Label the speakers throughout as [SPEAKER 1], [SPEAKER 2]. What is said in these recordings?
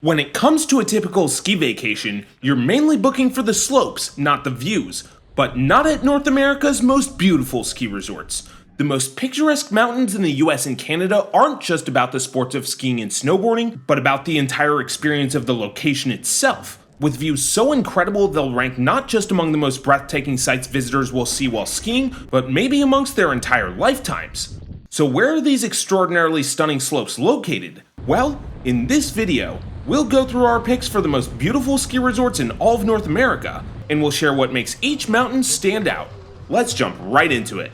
[SPEAKER 1] When it comes to a typical ski vacation, you're mainly booking for the slopes, not the views. But not at North America's most beautiful ski resorts. The most picturesque mountains in the US and Canada aren't just about the sports of skiing and snowboarding, but about the entire experience of the location itself. With views so incredible they'll rank not just among the most breathtaking sights visitors will see while skiing, but maybe amongst their entire lifetimes. So where are these extraordinarily stunning slopes located? Well, in this video, we'll go through our picks for the most beautiful ski resorts in all of North America, and we'll share what makes each mountain stand out. Let's jump right into it.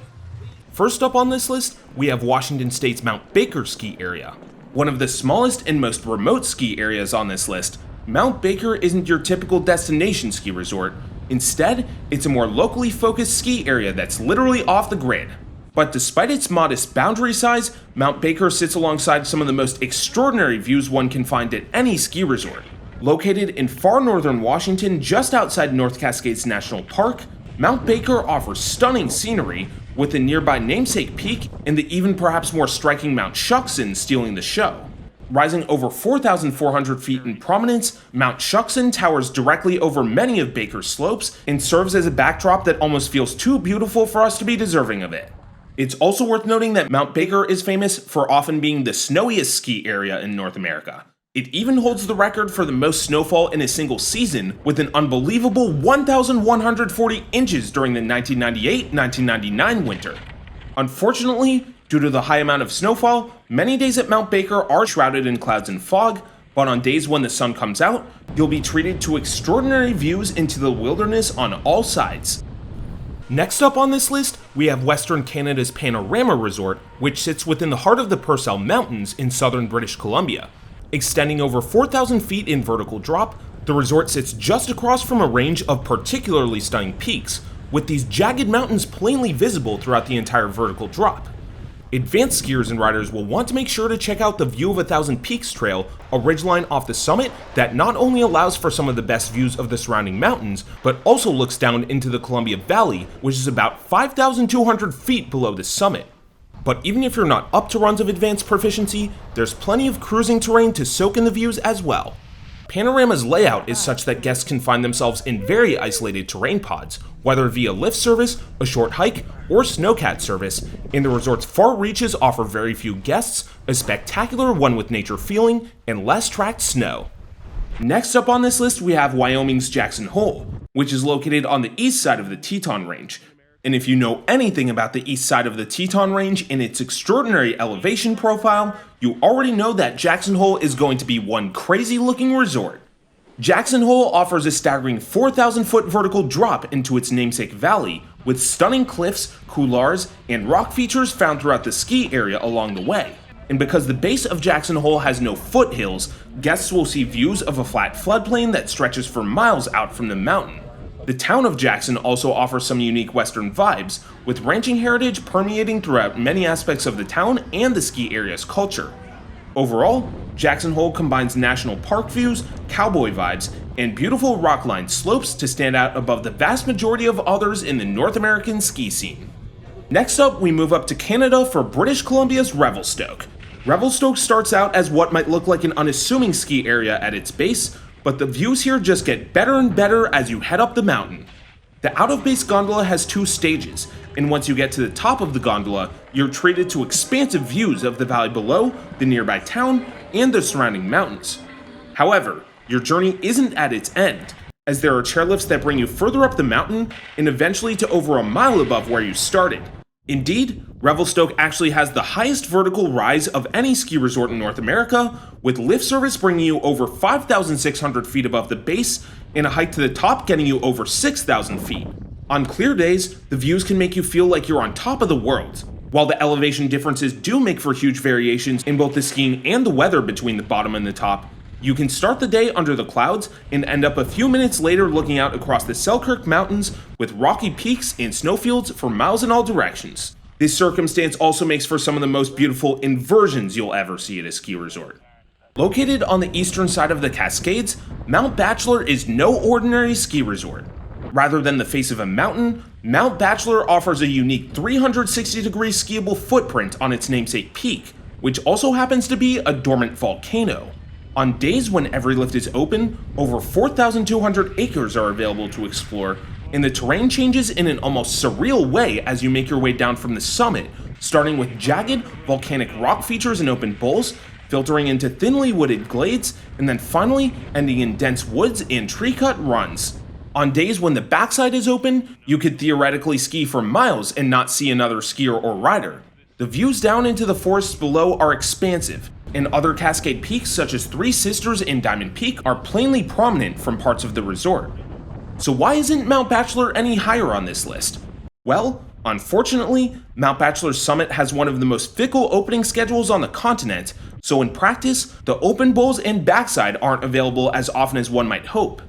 [SPEAKER 1] First up on this list, we have Washington State's Mount Baker ski area. One of the smallest and most remote ski areas on this list, Mount Baker isn't your typical destination ski resort. Instead, it's a more locally focused ski area that's literally off the grid. But despite its modest boundary size, Mount Baker sits alongside some of the most extraordinary views one can find at any ski resort. Located in far northern Washington, just outside North Cascades National Park, Mount Baker offers stunning scenery, with the nearby namesake peak and the even perhaps more striking Mount Shuksan stealing the show. Rising over 4,400 feet in prominence, Mount Shuksan towers directly over many of Baker's slopes and serves as a backdrop that almost feels too beautiful for us to be deserving of it. It's also worth noting that Mount Baker is famous for often being the snowiest ski area in North America. It even holds the record for the most snowfall in a single season, with an unbelievable 1,140 inches during the 1998-1999 winter. Unfortunately, due to the high amount of snowfall, many days at Mount Baker are shrouded in clouds and fog, but on days when the sun comes out, you'll be treated to extraordinary views into the wilderness on all sides. Next up on this list, we have Western Canada's Panorama Resort, which sits within the heart of the Purcell Mountains in southern British Columbia. Extending over 4,000 feet in vertical drop, the resort sits just across from a range of particularly stunning peaks, with these jagged mountains plainly visible throughout the entire vertical drop. Advanced skiers and riders will want to make sure to check out the View of a Thousand Peaks trail, a ridgeline off the summit that not only allows for some of the best views of the surrounding mountains, but also looks down into the Columbia Valley, which is about 5,200 feet below the summit. But even if you're not up to runs of advanced proficiency, there's plenty of cruising terrain to soak in the views as well. Panorama's layout is such that guests can find themselves in very isolated terrain pods, whether via lift service, a short hike, or snowcat service, and the resort's far reaches offer very few guests, a spectacular one with nature feeling, and less tracked snow. Next up on this list we have Wyoming's Jackson Hole, which is located on the east side of the Teton Range. And if you know anything about the east side of the Teton Range and its extraordinary elevation profile, you already know that Jackson Hole is going to be one crazy looking resort. Jackson Hole offers a staggering 4,000 foot vertical drop into its namesake valley, with stunning cliffs, couloirs, and rock features found throughout the ski area along the way. And because the base of Jackson Hole has no foothills, guests will see views of a flat floodplain that stretches for miles out from the mountain. The town of Jackson also offers some unique Western vibes, with ranching heritage permeating throughout many aspects of the town and the ski area's culture. Overall, Jackson Hole combines national park views, cowboy vibes, and beautiful rock-lined slopes to stand out above the vast majority of others in the North American ski scene. Next up, we move up to Canada for British Columbia's Revelstoke. Revelstoke starts out as what might look like an unassuming ski area at its base, but the views here just get better and better as you head up the mountain. The out-of-base gondola has two stages, and once you get to the top of the gondola, you're treated to expansive views of the valley below, the nearby town, and the surrounding mountains. However, your journey isn't at its end, as there are chairlifts that bring you further up the mountain and eventually to over a mile above where you started. Indeed, Revelstoke actually has the highest vertical rise of any ski resort in North America, with lift service bringing you over 5,600 feet above the base and a hike to the top getting you over 6,000 feet. On clear days, the views can make you feel like you're on top of the world. While the elevation differences do make for huge variations in both the skiing and the weather between the bottom and the top, you can start the day under the clouds and end up a few minutes later looking out across the Selkirk Mountains with rocky peaks and snowfields for miles in all directions. This circumstance also makes for some of the most beautiful inversions you'll ever see at a ski resort. Located on the eastern side of the Cascades, Mount Bachelor is no ordinary ski resort. Rather than the face of a mountain, Mount Bachelor offers a unique 360-degree skiable footprint on its namesake peak, which also happens to be a dormant volcano. On days when every lift is open, over 4,200 acres are available to explore, and the terrain changes in an almost surreal way as you make your way down from the summit, starting with jagged, volcanic rock features and open bowls, filtering into thinly wooded glades, and then finally ending in dense woods and tree-cut runs. On days when the backside is open, you could theoretically ski for miles and not see another skier or rider. The views down into the forests below are expansive, and other Cascade peaks such as Three Sisters and Diamond Peak are plainly prominent from parts of the resort. So why isn't Mount Bachelor any higher on this list? Well, unfortunately, Mount Bachelor's summit has one of the most fickle opening schedules on the continent, so in practice, the open bowls and backside aren't available as often as one might hope.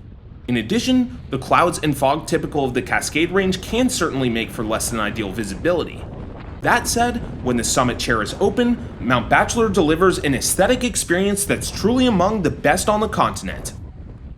[SPEAKER 1] In addition, the clouds and fog typical of the Cascade Range can certainly make for less than ideal visibility. That said, when the summit chair is open, Mount Bachelor delivers an aesthetic experience that's truly among the best on the continent.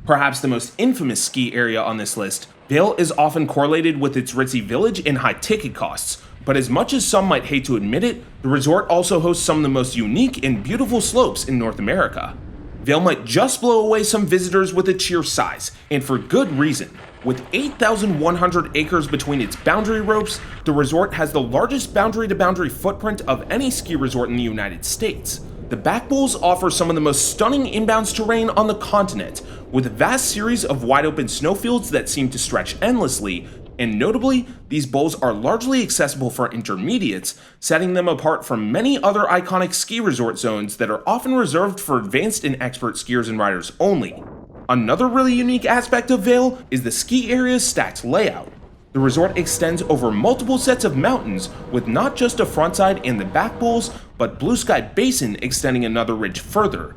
[SPEAKER 1] Perhaps the most infamous ski area on this list, Vail is often correlated with its ritzy village and high ticket costs, but as much as some might hate to admit it, the resort also hosts some of the most unique and beautiful slopes in North America. Vail might just blow away some visitors with its sheer size, and for good reason. With 8,100 acres between its boundary ropes, the resort has the largest boundary-to-boundary footprint of any ski resort in the United States. The back bowls offer some of the most stunning inbounds terrain on the continent, with a vast series of wide-open snowfields that seem to stretch endlessly, and notably, these bowls are largely accessible for intermediates, setting them apart from many other iconic ski resort zones that are often reserved for advanced and expert skiers and riders only. Another really unique aspect of Vail is the ski area's stacked layout. The resort extends over multiple sets of mountains, with not just a frontside and the back bowls, but Blue Sky Basin extending another ridge further.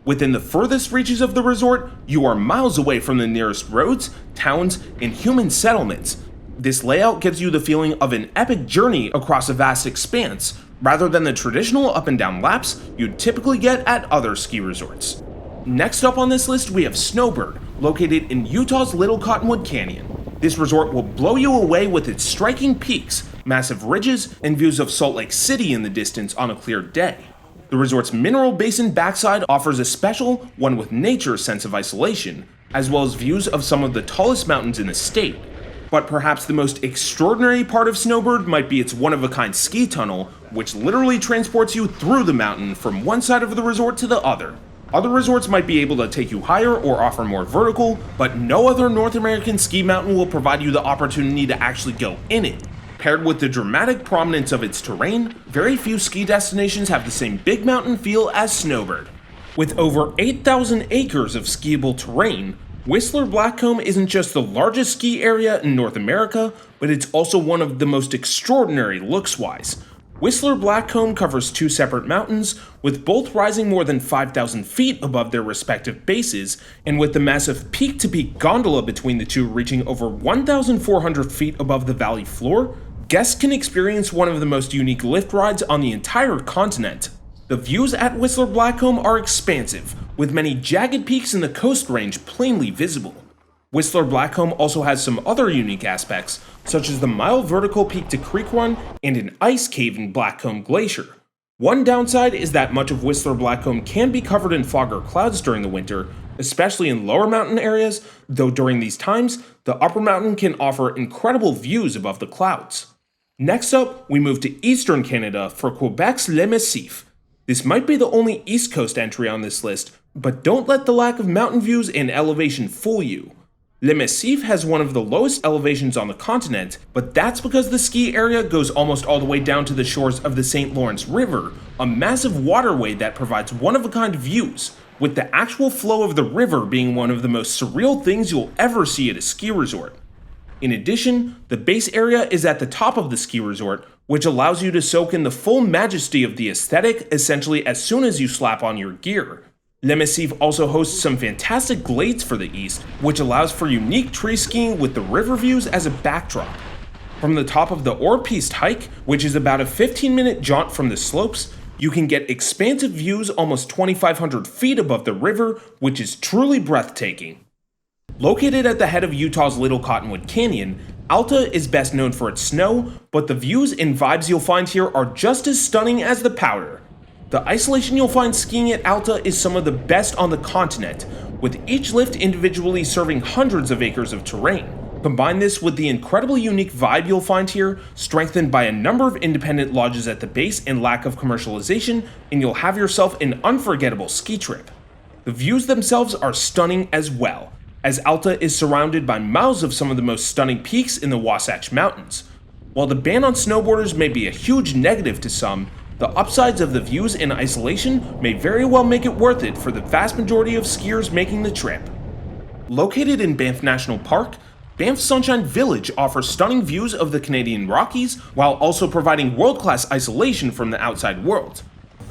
[SPEAKER 1] Within the furthest reaches of the resort, you are miles away from the nearest roads, towns, and human settlements. This layout gives you the feeling of an epic journey across a vast expanse, rather than the traditional up and down laps you'd typically get at other ski resorts. Next up on this list we have Snowbird, located in Utah's Little Cottonwood Canyon. This resort will blow you away with its striking peaks, massive ridges, and views of Salt Lake City in the distance on a clear day. The resort's mineral basin backside offers a special, one with nature sense of isolation, as well as views of some of the tallest mountains in the state. But perhaps the most extraordinary part of Snowbird might be its one-of-a-kind ski tunnel, which literally transports you through the mountain from one side of the resort to the other. Other resorts might be able to take you higher or offer more vertical, but no other North American ski mountain will provide you the opportunity to actually go in it. Paired with the dramatic prominence of its terrain, very few ski destinations have the same big mountain feel as Snowbird. With over 8,000 acres of skiable terrain, Whistler Blackcomb isn't just the largest ski area in North America, but it's also one of the most extraordinary looks-wise. Whistler Blackcomb covers two separate mountains, with both rising more than 5,000 feet above their respective bases, and with the massive peak-to-peak gondola between the two reaching over 1,400 feet above the valley floor, guests can experience one of the most unique lift rides on the entire continent. The views at Whistler Blackcomb are expansive, with many jagged peaks in the Coast Range plainly visible. Whistler Blackcomb also has some other unique aspects, such as the mile vertical peak to creek run and an ice cave in Blackcomb Glacier. One downside is that much of Whistler Blackcomb can be covered in fog or clouds during the winter, especially in lower mountain areas, though during these times, the upper mountain can offer incredible views above the clouds. Next up, we move to eastern Canada for Quebec's Le Massif. This might be the only East Coast entry on this list, but don't let the lack of mountain views and elevation fool you. Le Massif has one of the lowest elevations on the continent, but that's because the ski area goes almost all the way down to the shores of the St. Lawrence River, a massive waterway that provides one-of-a-kind views, with the actual flow of the river being one of the most surreal things you'll ever see at a ski resort. In addition, the base area is at the top of the ski resort, which allows you to soak in the full majesty of the aesthetic essentially as soon as you slap on your gear. Le Massif also hosts some fantastic glades for the east, which allows for unique tree skiing with the river views as a backdrop. From the top of the Ore-Piste hike, which is about a 15-minute jaunt from the slopes, you can get expansive views almost 2,500 feet above the river, which is truly breathtaking. Located at the head of Utah's Little Cottonwood Canyon, Alta is best known for its snow, but the views and vibes you'll find here are just as stunning as the Powder. The isolation you'll find skiing at Alta is some of the best on the continent, with each lift individually serving hundreds of acres of terrain. Combine this with the incredibly unique vibe you'll find here, strengthened by a number of independent lodges at the base and lack of commercialization, and you'll have yourself an unforgettable ski trip. The views themselves are stunning as well, as Alta is surrounded by miles of some of the most stunning peaks in the Wasatch Mountains. While the ban on snowboarders may be a huge negative to some, the upsides of the views and isolation may very well make it worth it for the vast majority of skiers making the trip. Located in Banff National Park, Banff Sunshine Village offers stunning views of the Canadian Rockies while also providing world-class isolation from the outside world.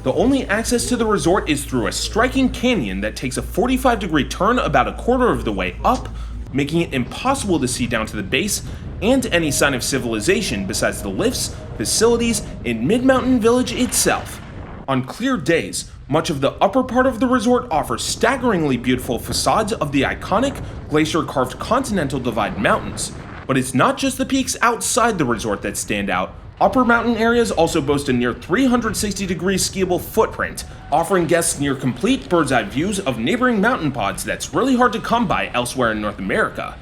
[SPEAKER 1] The only access to the resort is through a striking canyon that takes a 45-degree turn about a quarter of the way up, making it impossible to see down to the base and any sign of civilization besides the lifts, facilities, and Mid-Mountain Village itself. On clear days, much of the upper part of the resort offers staggeringly beautiful facades of the iconic glacier-carved Continental Divide Mountains. But it's not just the peaks outside the resort that stand out. Upper mountain areas also boast a near 360-degree skiable footprint, offering guests near complete bird's-eye views of neighboring mountain pods that's really hard to come by elsewhere in North America.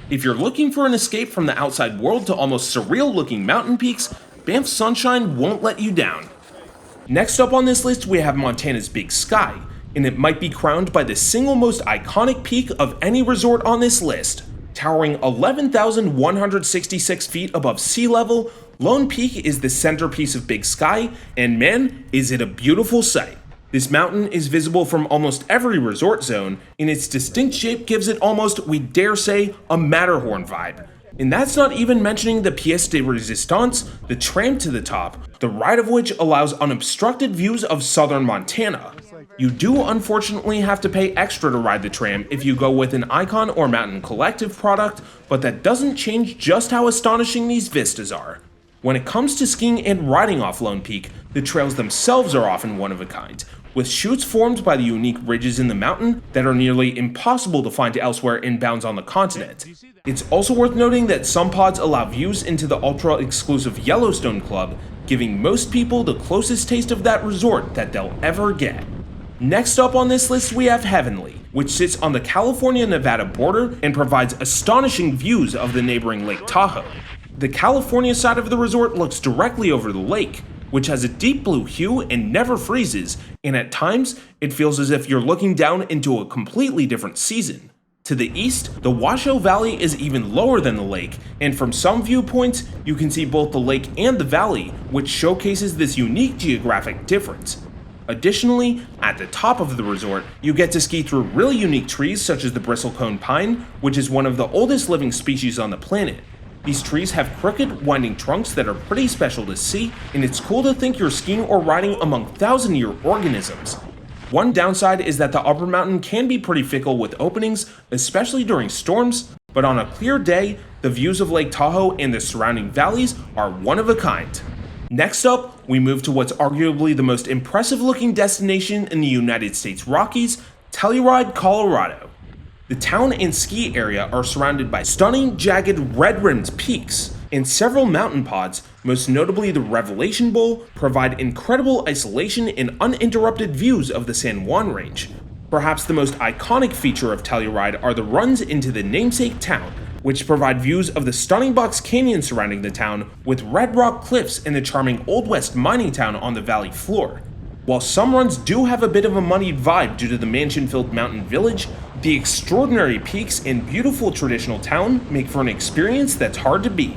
[SPEAKER 1] If you're looking for an escape from the outside world to almost surreal-looking mountain peaks, Banff Sunshine won't let you down. Next up on this list we have Montana's Big Sky, and it might be crowned by the single most iconic peak of any resort on this list. Towering 11,166 feet above sea level, Lone Peak is the centerpiece of Big Sky, and man, is it a beautiful sight. This mountain is visible from almost every resort zone, and its distinct shape gives it almost, we dare say, a Matterhorn vibe. And that's not even mentioning the pièce de résistance, the tram to the top, the ride of which allows unobstructed views of southern Montana. You do unfortunately have to pay extra to ride the tram if you go with an Icon or Mountain Collective product, but that doesn't change just how astonishing these vistas are. When it comes to skiing and riding off Lone Peak, the trails themselves are often one of a kind, with chutes formed by the unique ridges in the mountain that are nearly impossible to find elsewhere inbounds on the continent. It's also worth noting that some pods allow views into the ultra-exclusive Yellowstone Club, giving most people the closest taste of that resort that they'll ever get. Next up on this list we have Heavenly, which sits on the California-Nevada border and provides astonishing views of the neighboring Lake Tahoe. The California side of the resort looks directly over the lake, which has a deep blue hue and never freezes, and at times, it feels as if you're looking down into a completely different season. To the east, the Washoe Valley is even lower than the lake, and from some viewpoints, you can see both the lake and the valley, which showcases this unique geographic difference. Additionally, at the top of the resort, you get to ski through really unique trees such as the bristlecone pine, which is one of the oldest living species on the planet. These trees have crooked, winding trunks that are pretty special to see, and it's cool to think you're skiing or riding among thousand-year organisms. One downside is that the upper mountain can be pretty fickle with openings, especially during storms, but on a clear day, the views of Lake Tahoe and the surrounding valleys are one of a kind. Next up, we move to what's arguably the most impressive-looking destination in the United States Rockies, Telluride, Colorado. The town and ski area are surrounded by stunning, jagged, red-rimmed peaks, and several mountain pods, most notably the Revelation Bowl, provide incredible isolation and uninterrupted views of the San Juan Range. Perhaps the most iconic feature of Telluride are the runs into the namesake town, which provide views of the stunning Box Canyon surrounding the town, with red rock cliffs and the charming Old West mining town on the valley floor. While some runs do have a bit of a moneyed vibe due to the mansion-filled mountain village, the extraordinary peaks and beautiful traditional town make for an experience that's hard to beat.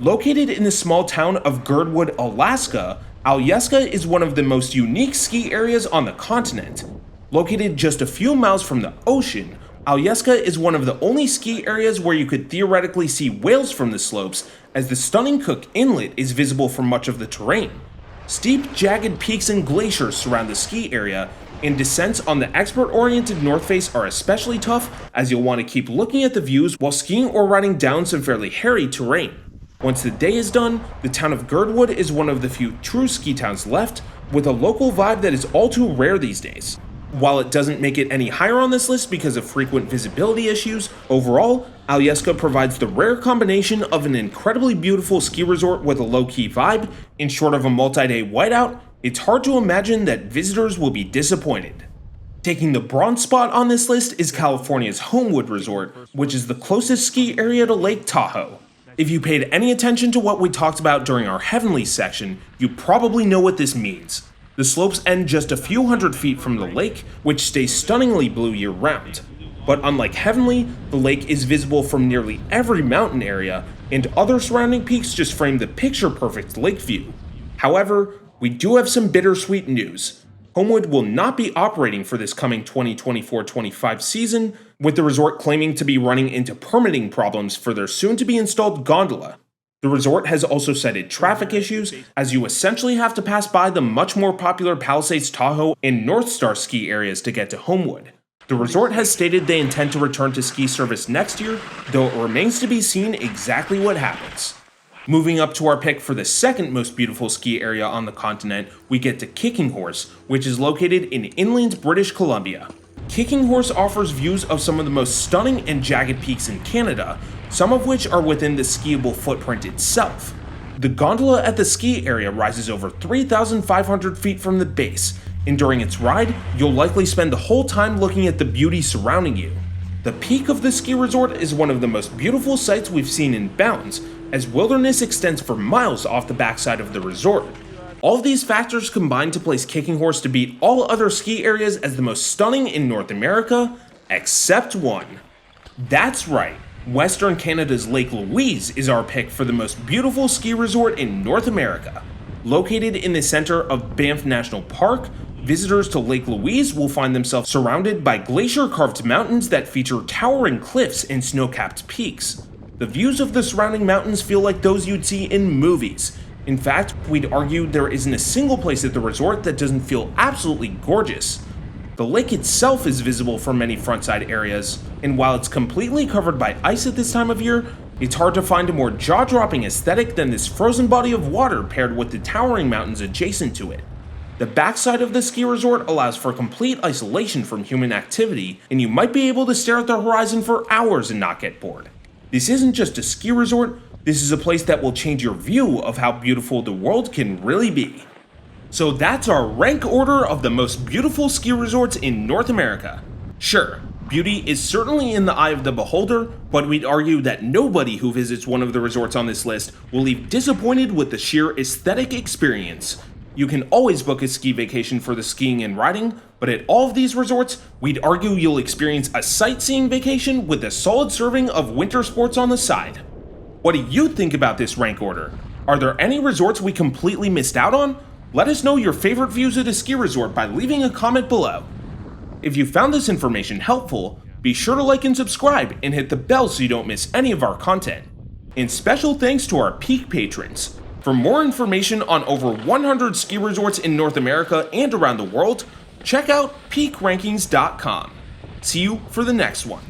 [SPEAKER 1] Located in the small town of Girdwood, Alaska, Alyeska is one of the most unique ski areas on the continent. Located just a few miles from the ocean, Alyeska is one of the only ski areas where you could theoretically see whales from the slopes, as the stunning Cook Inlet is visible from much of the terrain. Steep, jagged peaks and glaciers surround the ski area, and descents on the expert-oriented north face are especially tough, as you'll want to keep looking at the views while skiing or riding down some fairly hairy terrain. Once the day is done, the town of Girdwood is one of the few true ski towns left, with a local vibe that is all too rare these days. While it doesn't make it any higher on this list because of frequent visibility issues, overall, Alyeska provides the rare combination of an incredibly beautiful ski resort with a low-key vibe, and short of a multi-day whiteout, It's hard to imagine that visitors will be disappointed. Taking the bronze spot on this list is California's Homewood Resort, which is the closest ski area to Lake Tahoe. If you paid any attention to what we talked about during our Heavenly section, you probably know what this means. The slopes end just a few hundred feet from the lake, which stays stunningly blue year-round. But unlike Heavenly, the lake is visible from nearly every mountain area, and other surrounding peaks just frame the picture-perfect lake view. However, we do have some bittersweet news. Homewood will not be operating for this coming 2024-25 season, with the resort claiming to be running into permitting problems for their soon-to-be-installed gondola. The resort has also cited traffic issues, as you essentially have to pass by the much more popular Palisades Tahoe and North Star ski areas to get to Homewood. The resort has stated they intend to return to ski service next year, though it remains to be seen exactly what happens. Moving up to our pick for the second most beautiful ski area on the continent, we get to Kicking Horse, which is located in inland British Columbia. Kicking Horse offers views of some of the most stunning and jagged peaks in Canada, some of which are within the skiable footprint itself. The gondola at the ski area rises over 3,500 feet from the base, and during its ride, you'll likely spend the whole time looking at the beauty surrounding you. The peak of the ski resort is one of the most beautiful sights we've seen in Bounds, as wilderness extends for miles off the backside of the resort. All of these factors combine to place Kicking Horse to beat all other ski areas as the most stunning in North America, except one. That's right, Western Canada's Lake Louise is our pick for the most beautiful ski resort in North America. Located in the center of Banff National Park, visitors to Lake Louise will find themselves surrounded by glacier-carved mountains that feature towering cliffs and snow-capped peaks. The views of the surrounding mountains feel like those you'd see in movies. In fact, we'd argue there isn't a single place at the resort that doesn't feel absolutely gorgeous. The lake itself is visible from many frontside areas, and while it's completely covered by ice at this time of year, it's hard to find a more jaw-dropping aesthetic than this frozen body of water paired with the towering mountains adjacent to it. The backside of the ski resort allows for complete isolation from human activity, and you might be able to stare at the horizon for hours and not get bored. This isn't just a ski resort, this is a place that will change your view of how beautiful the world can really be. So that's our rank order of the most beautiful ski resorts in North America. Sure, beauty is certainly in the eye of the beholder, but we'd argue that nobody who visits one of the resorts on this list will leave disappointed with the sheer aesthetic experience. You can always book a ski vacation for the skiing and riding, but at all of these resorts, we'd argue you'll experience a sightseeing vacation with a solid serving of winter sports on the side. What do you think about this rank order? Are there any resorts we completely missed out on? Let us know your favorite views at a ski resort by leaving a comment below. If you found this information helpful, be sure to like and subscribe and hit the bell so you don't miss any of our content. And special thanks to our Peak patrons. For more information on over 100 ski resorts in North America and around the world, check out peakrankings.com. See you for the next one.